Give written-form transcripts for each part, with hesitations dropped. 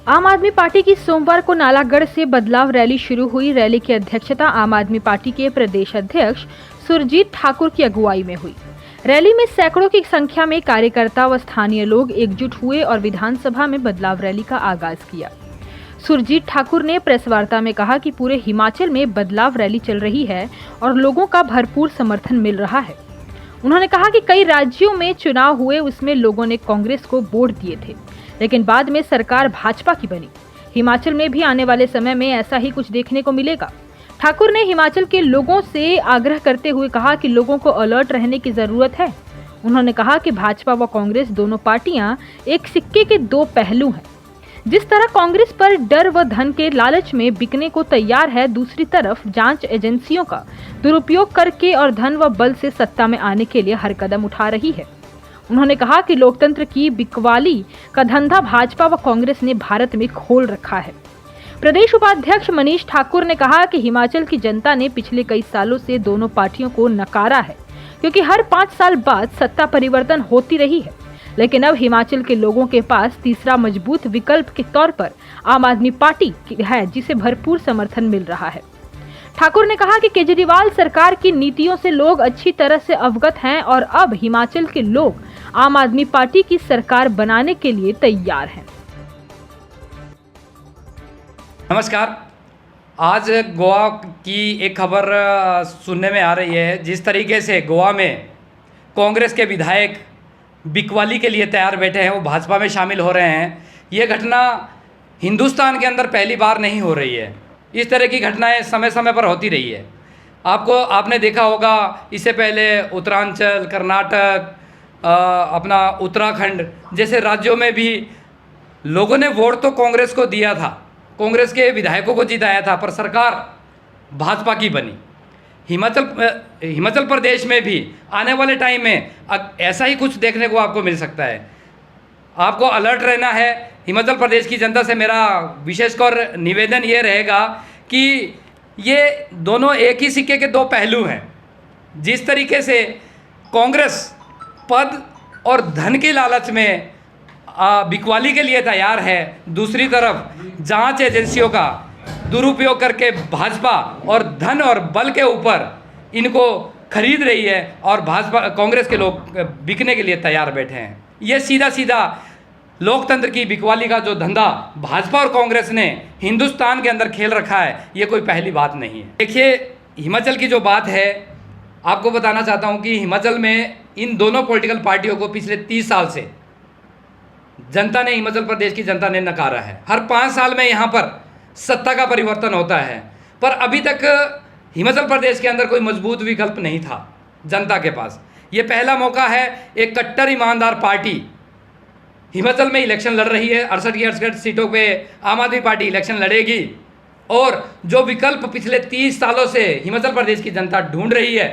आम आदमी पार्टी की सोमवार को नालागढ़ से बदलाव रैली शुरू हुई। रैली की अध्यक्षता आम आदमी पार्टी के प्रदेश अध्यक्ष सुरजीत ठाकुर की अगुवाई में हुई। रैली में सैकड़ों की संख्या में कार्यकर्ता व स्थानीय लोग एकजुट हुए और विधानसभा में बदलाव रैली का आगाज किया। सुरजीत ठाकुर ने प्रेस वार्ता में कहा कि पूरे हिमाचल में बदलाव रैली चल रही है और लोगों का भरपूर समर्थन मिल रहा है। उन्होंने कहा कि कई राज्यों में चुनाव हुए, उसमें लोगों ने कांग्रेस को वोट दिए थे, लेकिन बाद में सरकार भाजपा की बनी। हिमाचल में भी आने वाले समय में ऐसा ही कुछ देखने को मिलेगा। ठाकुर ने हिमाचल के लोगों से आग्रह करते हुए कहा कि लोगों को अलर्ट रहने की जरूरत है। उन्होंने कहा कि भाजपा व कांग्रेस दोनों पार्टियां एक सिक्के के दो पहलू हैं। जिस तरह कांग्रेस पर डर व धन के लालच में बिकने को तैयार है, दूसरी तरफ जांच एजेंसियों का दुरुपयोग करके और धन व बल से सत्ता में आने के लिए हर कदम उठा रही है। उन्होंने कहा कि लोकतंत्र की बिकवाली का धंधा भाजपा व कांग्रेस ने भारत में खोल रखा है। प्रदेश उपाध्यक्ष मनीष ठाकुर ने कहा कि हिमाचल की जनता ने पिछले कई सालों से दोनों पार्टियों को नकारा है, क्योंकि हर 5 साल बाद सत्ता परिवर्तन होती रही है। लेकिन अब हिमाचल के लोगों के पास तीसरा मजबूत विकल्प के तौर पर आम आदमी पार्टी है, जिसे भरपूर समर्थन मिल रहा है। ठाकुर ने कहा कि केजरीवाल सरकार की नीतियों से लोग अच्छी तरह से अवगत हैं और अब हिमाचल के लोग आम आदमी पार्टी की सरकार बनाने के लिए तैयार हैं। नमस्कार। आज गोवा की एक खबर सुनने में आ रही है। जिस तरीके से गोवा में कांग्रेस के विधायक बिकवाली के लिए तैयार बैठे हैं, वो भाजपा में शामिल हो रहे हैं। ये घटना हिंदुस्तान के अंदर पहली बार नहीं हो रही है। इस तरह की घटनाएं समय समय पर होती रही है। आपने देखा होगा, इससे पहले उत्तरांचल, कर्नाटक, अपना उत्तराखंड जैसे राज्यों में भी लोगों ने वोट तो कांग्रेस को दिया था, कांग्रेस के विधायकों को जिताया था, पर सरकार भाजपा की बनी। हिमाचल प्रदेश में भी आने वाले टाइम में ऐसा ही कुछ देखने को आपको मिल सकता है। आपको अलर्ट रहना है। हिमाचल प्रदेश की जनता से मेरा विशेषकर निवेदन ये रहेगा कि ये दोनों एक ही सिक्के के दो पहलू हैं। जिस तरीके से कांग्रेस पद और धन के लालच में बिकवाली के लिए तैयार है, दूसरी तरफ जांच एजेंसियों का दुरुपयोग करके भाजपा और धन और बल के ऊपर इनको खरीद रही है और कांग्रेस के लोग बिकने के लिए तैयार बैठे हैं। ये सीधा सीधा लोकतंत्र की बिकवाली का जो धंधा भाजपा और कांग्रेस ने हिंदुस्तान के अंदर खेल रखा है, ये कोई पहली बात नहीं है। देखिए, हिमाचल की जो बात है, आपको बताना चाहता हूँ कि हिमाचल में इन दोनों पॉलिटिकल पार्टियों को पिछले 30 साल से जनता ने, हिमाचल प्रदेश की जनता ने नकारा है। हर 5 साल में यहाँ पर सत्ता का परिवर्तन होता है, पर अभी तक हिमाचल प्रदेश के अंदर कोई मजबूत विकल्प नहीं था जनता के पास। ये पहला मौका है। एक कट्टर ईमानदार पार्टी हिमाचल में इलेक्शन लड़ रही है। 68 की 68 सीटों पे आम आदमी पार्टी इलेक्शन लड़ेगी और जो विकल्प पिछले 30 सालों से हिमाचल प्रदेश की जनता ढूंढ रही है,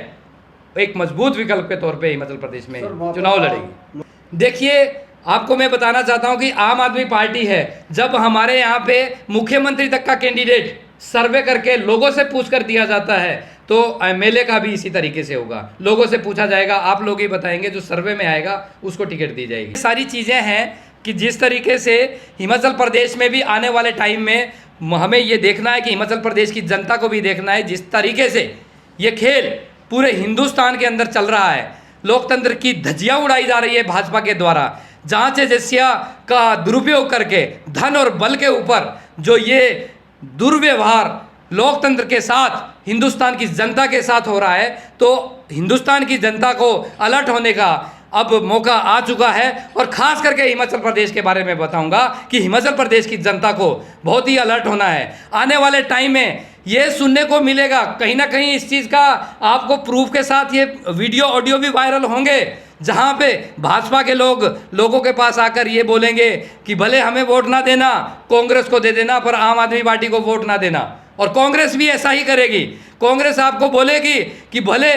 एक मजबूत विकल्प के तौर पे हिमाचल प्रदेश में चुनाव लड़ेगी। देखिए, आपको मैं बताना चाहता हूं कि आम आदमी पार्टी है। जब हमारे यहाँ पे मुख्यमंत्री तक का कैंडिडेट सर्वे करके लोगों से पूछ कर दिया जाता है, तो एमएलए का भी इसी तरीके से होगा। लोगों से पूछा जाएगा, आप लोग ही बताएंगे, जो सर्वे में आएगा उसको टिकट दी जाएगी। सारी चीज़ें हैं कि जिस तरीके से हिमाचल प्रदेश में भी आने वाले टाइम में हमें ये देखना है कि हिमाचल प्रदेश की जनता को भी देखना है, जिस तरीके से ये खेल पूरे हिंदुस्तान के अंदर चल रहा है। लोकतंत्र की धज्जियाँ उड़ाई जा रही है भाजपा के द्वारा। जांच एजेंसियां का दुरुपयोग करके धन और बल के ऊपर जो ये दुर्व्यवहार लोकतंत्र के साथ, हिंदुस्तान की जनता के साथ हो रहा है, तो हिंदुस्तान की जनता को अलर्ट होने का अब मौका आ चुका है। और ख़ास करके हिमाचल प्रदेश के बारे में बताऊंगा कि हिमाचल प्रदेश की जनता को बहुत ही अलर्ट होना है। आने वाले टाइम में ये सुनने को मिलेगा, कहीं ना कहीं इस चीज़ का आपको प्रूफ के साथ ये वीडियो ऑडियो भी वायरल होंगे, जहाँ पे भाजपा के लोगों के पास आकर ये बोलेंगे कि भले हमें वोट ना देना, कांग्रेस को दे देना, पर आम आदमी पार्टी को वोट ना देना। और कांग्रेस भी ऐसा ही करेगी। कांग्रेस आपको बोलेगी कि भले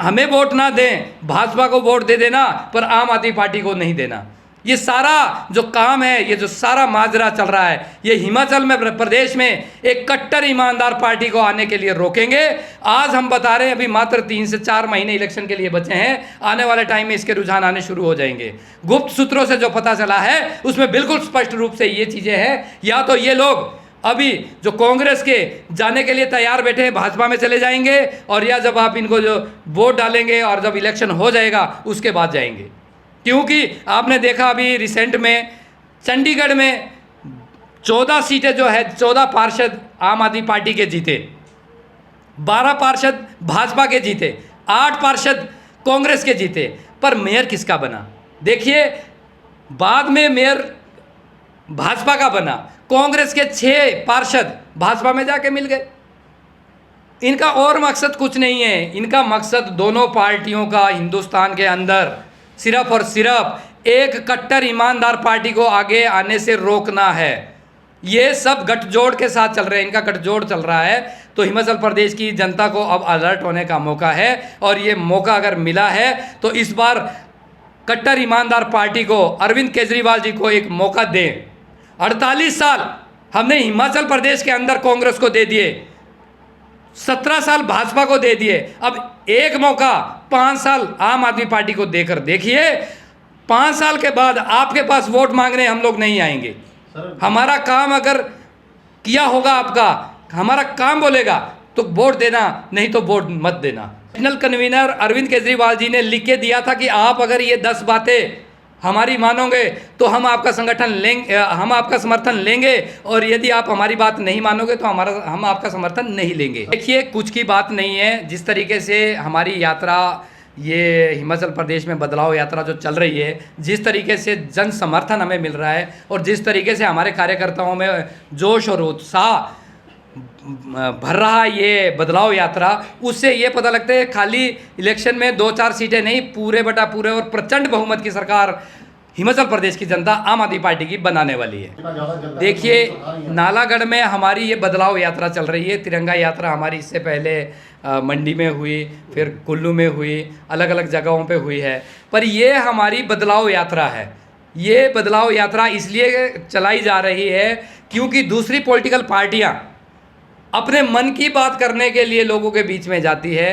हमें वोट ना दें, भाजपा को वोट दे देना, पर आम आदमी पार्टी को नहीं देना। ये सारा जो काम है, ये जो सारा माजरा चल रहा है, ये हिमाचल में प्रदेश में एक कट्टर ईमानदार पार्टी को आने के लिए रोकेंगे। आज हम बता रहे हैं अभी मात्र 3 से 4 महीने इलेक्शन के लिए बचे हैं, आने वाले टाइम में इसके रुझान आने शुरू हो जाएंगे। गुप्त सूत्रों से जो पता चला है उसमें बिल्कुल स्पष्ट रूप से ये चीज़ें हैं, या तो ये लोग अभी जो कांग्रेस के जाने के लिए तैयार बैठे हैं भाजपा में चले जाएंगे, और या जब आप इनको जो वोट डालेंगे और जब इलेक्शन हो जाएगा उसके बाद जाएंगे। क्योंकि आपने देखा अभी रिसेंट में चंडीगढ़ में 14 सीटें जो है 14 पार्षद आम आदमी पार्टी के जीते, 12 पार्षद भाजपा के जीते, 8 पार्षद कांग्रेस के जीते, पर मेयर किसका बना? देखिए, बाद में मेयर भाजपा का बना, कांग्रेस के 6 पार्षद भाजपा में जाके मिल गए। इनका और मकसद कुछ नहीं है, इनका मकसद दोनों पार्टियों का हिंदुस्तान के अंदर सिर्फ और सिर्फ एक कट्टर ईमानदार पार्टी को आगे आने से रोकना है। ये सब गठजोड़ के साथ चल रहे हैं, इनका गठजोड़ चल रहा है। तो हिमाचल प्रदेश की जनता को अब अलर्ट होने का मौका है, और ये मौका अगर मिला है तो इस बार कट्टर ईमानदार पार्टी को, अरविंद केजरीवाल जी को एक मौका दें। 48 साल हमने हिमाचल प्रदेश के अंदर कांग्रेस को दे दिए, 17 साल भाजपा को दे दिए, अब एक मौका 5 साल आम आदमी पार्टी को देकर देखिए। 5 साल के बाद आपके पास वोट मांगने हम लोग नहीं आएंगे। हमारा काम अगर किया होगा, आपका हमारा काम बोलेगा तो वोट देना, नहीं तो वोट मत देना। नेशनल कन्वीनर अरविंद केजरीवाल जी ने लिख के दिया था कि आप अगर ये 10 बातें हमारी मानोगे तो हम आपका संगठन लेंगे, हम आपका समर्थन लेंगे, और यदि आप हमारी बात नहीं मानोगे तो हम आपका समर्थन नहीं लेंगे। देखिए, कुछ की बात नहीं है। जिस तरीके से हमारी यात्रा, ये हिमाचल प्रदेश में बदलाव यात्रा जो चल रही है, जिस तरीके से जन समर्थन हमें मिल रहा है, और जिस तरीके से हमारे कार्यकर्ताओं में जोश और उत्साह भर रहा है ये बदलाव यात्रा, उससे ये पता लगता है खाली इलेक्शन में 2-4 सीटें नहीं, पूरे बटा पूरे और प्रचंड बहुमत की सरकार हिमाचल प्रदेश की जनता आम आदमी पार्टी की बनाने वाली है। देखिए, नालागढ़ में हमारी ये बदलाव यात्रा चल रही है। तिरंगा यात्रा हमारी इससे पहले मंडी में हुई, फिर कुल्लू में हुई, अलग अलग जगहों पे हुई है, पर ये हमारी बदलाव यात्रा है। ये बदलाव यात्रा इसलिए चलाई जा रही है क्योंकि दूसरी पॉलिटिकल पार्टियाँ अपने मन की बात करने के लिए लोगों के बीच में जाती है।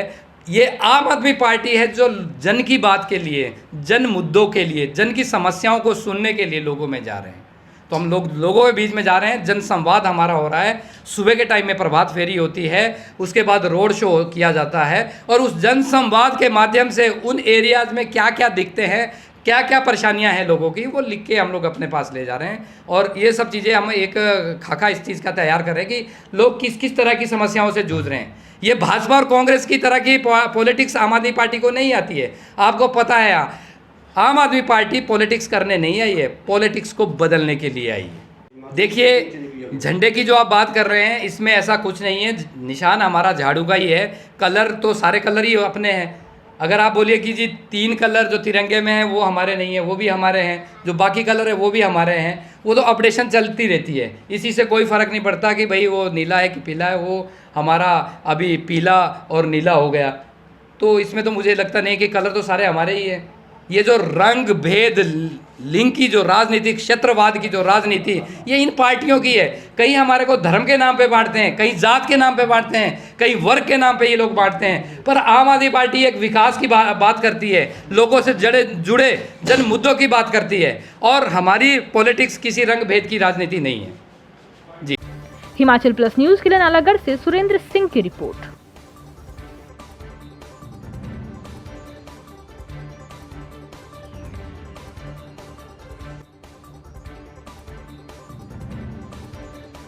ये आम आदमी पार्टी है जो जन की बात के लिए, जन मुद्दों के लिए, जन की समस्याओं को सुनने के लिए लोगों में जा रहे हैं। तो हम लोगों के बीच में जा रहे हैं, जन संवाद हमारा हो रहा है। सुबह के टाइम में प्रभात फेरी होती है, उसके बाद रोड शो किया जाता है, और उस जन संवाद के माध्यम से उन एरियाज़ में क्या क्या दिखते हैं, क्या क्या परेशानियां हैं लोगों की, वो लिख के हम लोग अपने पास ले जा रहे हैं। और ये सब चीज़ें हम एक खाका इस चीज़ का तैयार कर रहे हैं कि लोग किस किस तरह की समस्याओं से जूझ रहे हैं। ये भाजपा और कांग्रेस की तरह की पॉलिटिक्स आम आदमी पार्टी को नहीं आती है। आपको पता है, आम आदमी पार्टी पॉलिटिक्स करने नहीं आई है, पॉलिटिक्स को बदलने के लिए आई है। देखिए, झंडे की जो आप बात कर रहे हैं, इसमें ऐसा कुछ नहीं है। निशान हमारा झाड़ू का ही है, कलर तो सारे कलर ही अपने हैं। अगर आप बोलिए कि जी 3 कलर जो तिरंगे में हैं वो हमारे नहीं है, वो भी हमारे हैं, जो बाकी कलर है वो भी हमारे हैं, वो तो अपडेशन चलती रहती है। इसी से कोई फ़र्क नहीं पड़ता कि भाई वो नीला है कि पीला है, वो हमारा अभी पीला और नीला हो गया। तो इसमें तो मुझे लगता नहीं कि कलर तो सारे हमारे ही हैं। ये जो रंग भेद लिंग की जो राजनीति, क्षेत्रवाद की जो राजनीति, ये इन पार्टियों की है। कहीं हमारे को धर्म के नाम पे बांटते हैं, कहीं जात के नाम पे बांटते हैं, कहीं वर्ग के नाम पे ये लोग बांटते हैं। पर आम आदमी पार्टी एक विकास की बात करती है, लोगों से जुड़े जन मुद्दों की बात करती है, और हमारी पॉलिटिक्स किसी रंग भेद की राजनीति नहीं है। जी। हिमाचल प्लस न्यूज के लिए नालागढ़ से सुरेंद्र सिंह की रिपोर्ट।